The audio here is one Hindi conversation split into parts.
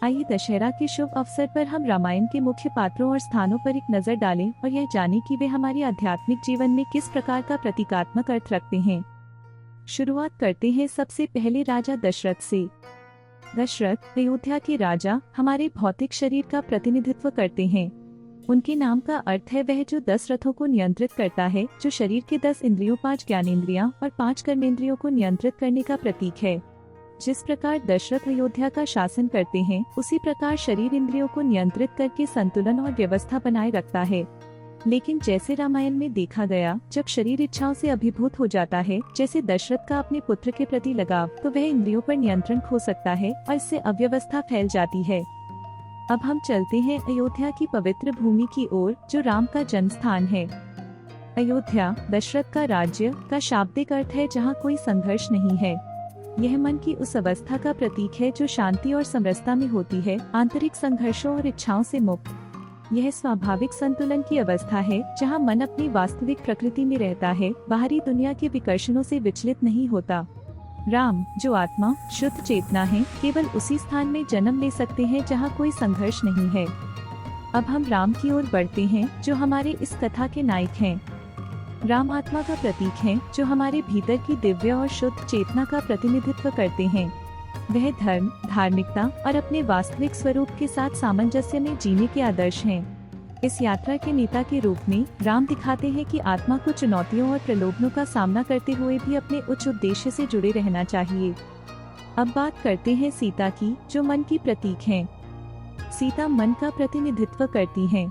आइए दशहरा के शुभ अवसर पर हम रामायण के मुख्य पात्रों और स्थानों पर एक नजर डालें और यह जानें कि वे हमारे आध्यात्मिक जीवन में किस प्रकार का प्रतीकात्मक अर्थ रखते हैं। शुरुआत करते हैं सबसे पहले राजा दशरथ से। दशरथ अयोध्या के राजा हमारे भौतिक शरीर का प्रतिनिधित्व करते हैं। उनके नाम का अर्थ है वह जो 10 रथों को नियंत्रित करता है, जो शरीर के 10 इंद्रियों, 5 ज्ञानेंद्रियां और 5 कर्मेंद्रियों को नियंत्रित करने का प्रतीक है। जिस प्रकार दशरथ अयोध्या का शासन करते हैं, उसी प्रकार शरीर इंद्रियों को नियंत्रित करके संतुलन और व्यवस्था बनाए रखता है। लेकिन जैसे रामायण में देखा गया, जब शरीर इच्छाओं से अभिभूत हो जाता है, जैसे दशरथ का अपने पुत्र के प्रति लगाव, तो वह इंद्रियों पर नियंत्रण खो सकता है और इससे अव्यवस्था फैल जाती है। अब हम चलते हैं अयोध्या की पवित्र भूमि की ओर, जो राम का जन्म स्थान है। अयोध्या दशरथ का राज्य का शाब्दिक अर्थ है जहाँ कोई संघर्ष नहीं है। यह मन की उस अवस्था का प्रतीक है जो शांति और समरसता में होती है, आंतरिक संघर्षों और इच्छाओं से मुक्त। यह स्वाभाविक संतुलन की अवस्था है जहां मन अपनी वास्तविक प्रकृति में रहता है, बाहरी दुनिया के विकर्षणों से विचलित नहीं होता। राम जो आत्मा शुद्ध चेतना है, केवल उसी स्थान में जन्म ले सकते हैं जहां कोई संघर्ष नहीं है। अब हम राम की ओर बढ़ते हैं, जो हमारे इस कथा के नायक हैं। राम आत्मा का प्रतीक है, जो हमारे भीतर की दिव्य और शुद्ध चेतना का प्रतिनिधित्व करते हैं। वह धर्म, धार्मिकता और अपने वास्तविक स्वरूप के साथ सामंजस्य में जीने के आदर्श हैं। इस यात्रा के नेता के रूप में राम दिखाते हैं कि आत्मा को चुनौतियों और प्रलोभनों का सामना करते हुए भी अपने उच्च उद्देश्य से जुड़े रहना चाहिए। अब बात करते हैं सीता की, जो मन की प्रतीक हैं। सीता मन का प्रतिनिधित्व करती हैं।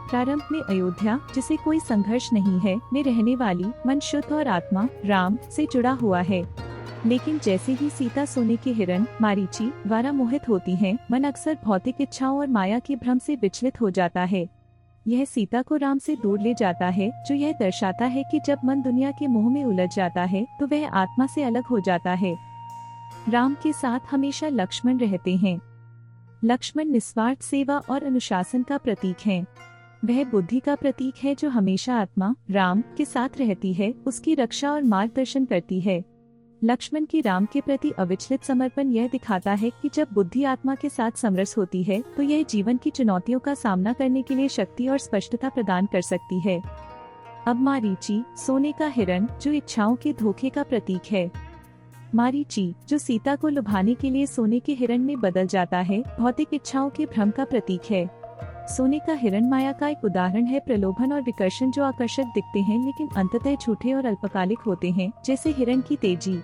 प्रारंभ में अयोध्या, जिसे कोई संघर्ष नहीं है, में रहने वाली मन शुद्ध और आत्मा राम से जुड़ा हुआ है। लेकिन जैसे ही सीता सोने के हिरण मारीची द्वारा मोहित होती हैं, मन अक्सर भौतिक इच्छाओं और माया के भ्रम से विचलित हो जाता है। यह सीता को राम से दूर ले जाता है, जो यह दर्शाता है कि जब मन दुनिया के मोह में उलझ जाता है, तो वह आत्मा से अलग हो जाता है। राम के साथ हमेशा लक्ष्मण रहते हैं। लक्ष्मण निस्वार्थ सेवा और अनुशासन का प्रतीक है। वह बुद्धि का प्रतीक है जो हमेशा आत्मा राम के साथ रहती है, उसकी रक्षा और मार्गदर्शन करती है। लक्ष्मण की राम के प्रति अविचलित समर्पण यह दिखाता है कि जब बुद्धि आत्मा के साथ समरस होती है, तो यह जीवन की चुनौतियों का सामना करने के लिए शक्ति और स्पष्टता प्रदान कर सकती है। अब मारीची सोने का हिरण, जो इच्छाओं के धोखे का प्रतीक है। मारीची जो सीता को लुभाने के लिए सोने के हिरण में बदल जाता है, भौतिक इच्छाओं के भ्रम का प्रतीक है। सोने का हिरण माया का एक उदाहरण है, प्रलोभन और विकर्षण जो आकर्षक दिखते हैं लेकिन अंततः झूठे और अल्पकालिक होते हैं, जैसे हिरण की तेजी।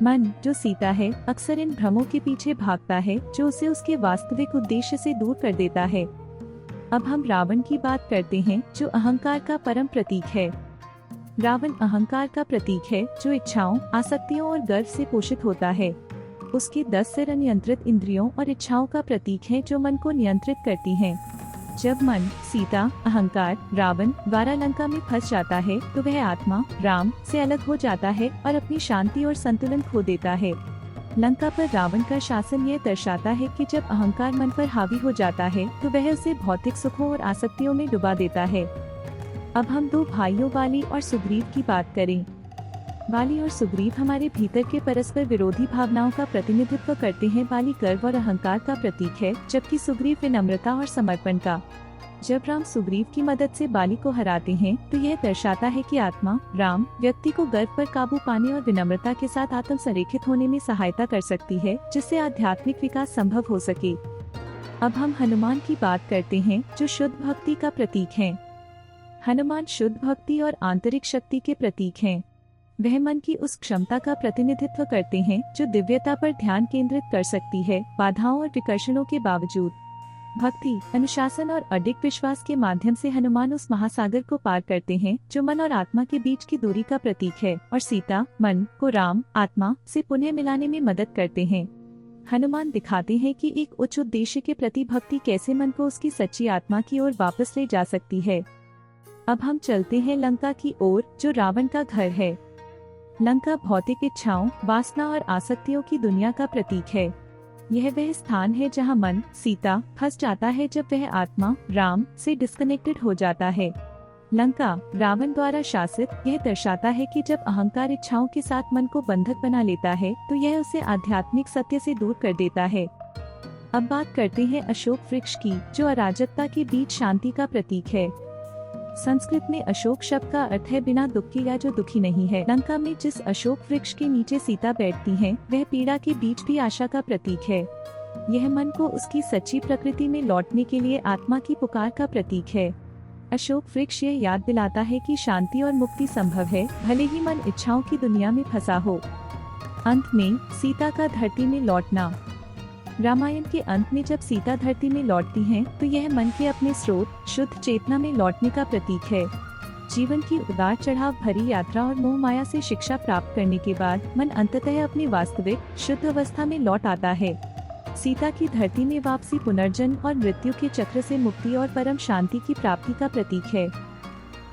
मन जो सीता है, अक्सर इन भ्रमों के पीछे भागता है, जो उसे उसके वास्तविक उद्देश्य से दूर कर देता है। अब हम रावण की बात करते हैं, जो अहंकार का परम प्रतीक है। रावण अहंकार का प्रतीक है, जो इच्छाओं, आसक्तियों और गर्व से पोषित होता है। उसके 10 सिर अनियंत्रित इंद्रियों और इच्छाओं का प्रतीक है, जो मन को नियंत्रित करती हैं। जब मन सीता अहंकार रावण द्वारा लंका में फंस जाता है, तो वह आत्मा राम से अलग हो जाता है और अपनी शांति और संतुलन खो देता है। लंका पर रावण का शासन यह दर्शाता है कि जब अहंकार मन पर हावी हो जाता है, तो वह उसे भौतिक सुखों और आसक्तियों में डुबा देता है। अब हम 2 भाइयों वाली और सुग्रीव की बात करें। वाली और सुग्रीव हमारे भीतर के परस्पर विरोधी भावनाओं का प्रतिनिधित्व करते हैं। वाली गर्व और अहंकार का प्रतीक है, जबकि सुग्रीव विनम्रता और समर्पण का। जब राम सुग्रीव की मदद से बाली को हराते हैं, तो यह दर्शाता है कि आत्मा राम व्यक्ति को गर्व पर काबू पाने और विनम्रता के साथ आत्म संरेखित होने में सहायता कर सकती है, जिससे आध्यात्मिक विकास संभव हो सके। अब हम हनुमान की बात करते हैं, जो शुद्ध भक्ति का प्रतीक है। हनुमान शुद्ध भक्ति और आंतरिक शक्ति के प्रतीक हैं। वह मन की उस क्षमता का प्रतिनिधित्व करते हैं, जो दिव्यता पर ध्यान केंद्रित कर सकती है, बाधाओं और विकर्षणों के बावजूद। भक्ति, अनुशासन और अडिग विश्वास के माध्यम से हनुमान उस महासागर को पार करते हैं, जो मन और आत्मा के बीच की दूरी का प्रतीक है, और सीता मन को राम आत्मा से पुनः मिलाने में मदद करते हैं। हनुमान दिखाते हैं कि एक उच्च उद्देश्य के प्रति भक्ति कैसे मन को उसकी सच्ची आत्मा की ओर वापस ले जा सकती है। अब हम चलते हैं लंका की ओर, जो रावण का घर है। लंका भौतिक इच्छाओं, वासना और आसक्तियों की दुनिया का प्रतीक है। यह वह स्थान है जहां मन सीता फंस जाता है, जब वह आत्मा राम से डिस्कनेक्टेड हो जाता है। लंका रावण द्वारा शासित यह दर्शाता है कि जब अहंकार इच्छाओं के साथ मन को बंधक बना लेता है, तो यह उसे आध्यात्मिक सत्य से दूर कर देता है। अब बात करते हैं अशोक वृक्ष की, जो अराजकता के बीच शांति का प्रतीक है। संस्कृत में अशोक शब्द का अर्थ है बिना दुख के या जो दुखी नहीं है। लंका में जिस अशोक वृक्ष के नीचे सीता बैठती हैं, वह पीड़ा के बीच भी आशा का प्रतीक है। यह मन को उसकी सच्ची प्रकृति में लौटने के लिए आत्मा की पुकार का प्रतीक है। अशोक वृक्ष यह याद दिलाता है कि शांति और मुक्ति संभव है, भले ही मन इच्छाओं की दुनिया में फंसा हो। अंत में सीता का धरती में लौटना। रामायण के अंत में जब सीता धरती में लौटती हैं, तो यह मन के अपने स्रोत, शुद्ध चेतना में लौटने का प्रतीक है। जीवन की उतार चढ़ाव भरी यात्रा और मोह माया से शिक्षा प्राप्त करने के बाद मन अंततः अपनी वास्तविक शुद्ध अवस्था में लौट आता है। सीता की धरती में वापसी पुनर्जन्म और मृत्यु के चक्र से मुक्ति और परम शांति की प्राप्ति का प्रतीक है।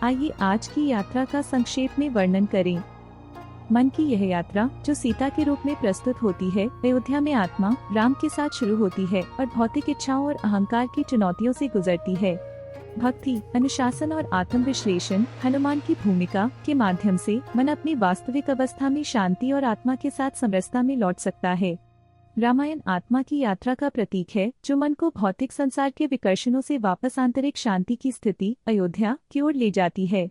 आइए आज की यात्रा का संक्षेप में वर्णन करें। मन की यह यात्रा, जो सीता के रूप में प्रस्तुत होती है, अयोध्या में आत्मा राम के साथ शुरू होती है और भौतिक इच्छाओं और अहंकार की चुनौतियों से गुजरती है। भक्ति, अनुशासन और आत्मविश्लेषण, हनुमान की भूमिका के माध्यम से मन अपनी वास्तविक अवस्था में शांति और आत्मा के साथ समरसता में लौट सकता है। रामायण आत्मा की यात्रा का प्रतीक है, जो मन को भौतिक संसार के विकर्षणों से वापस आंतरिक शांति की स्थिति, अयोध्या की ओर ले जाती है।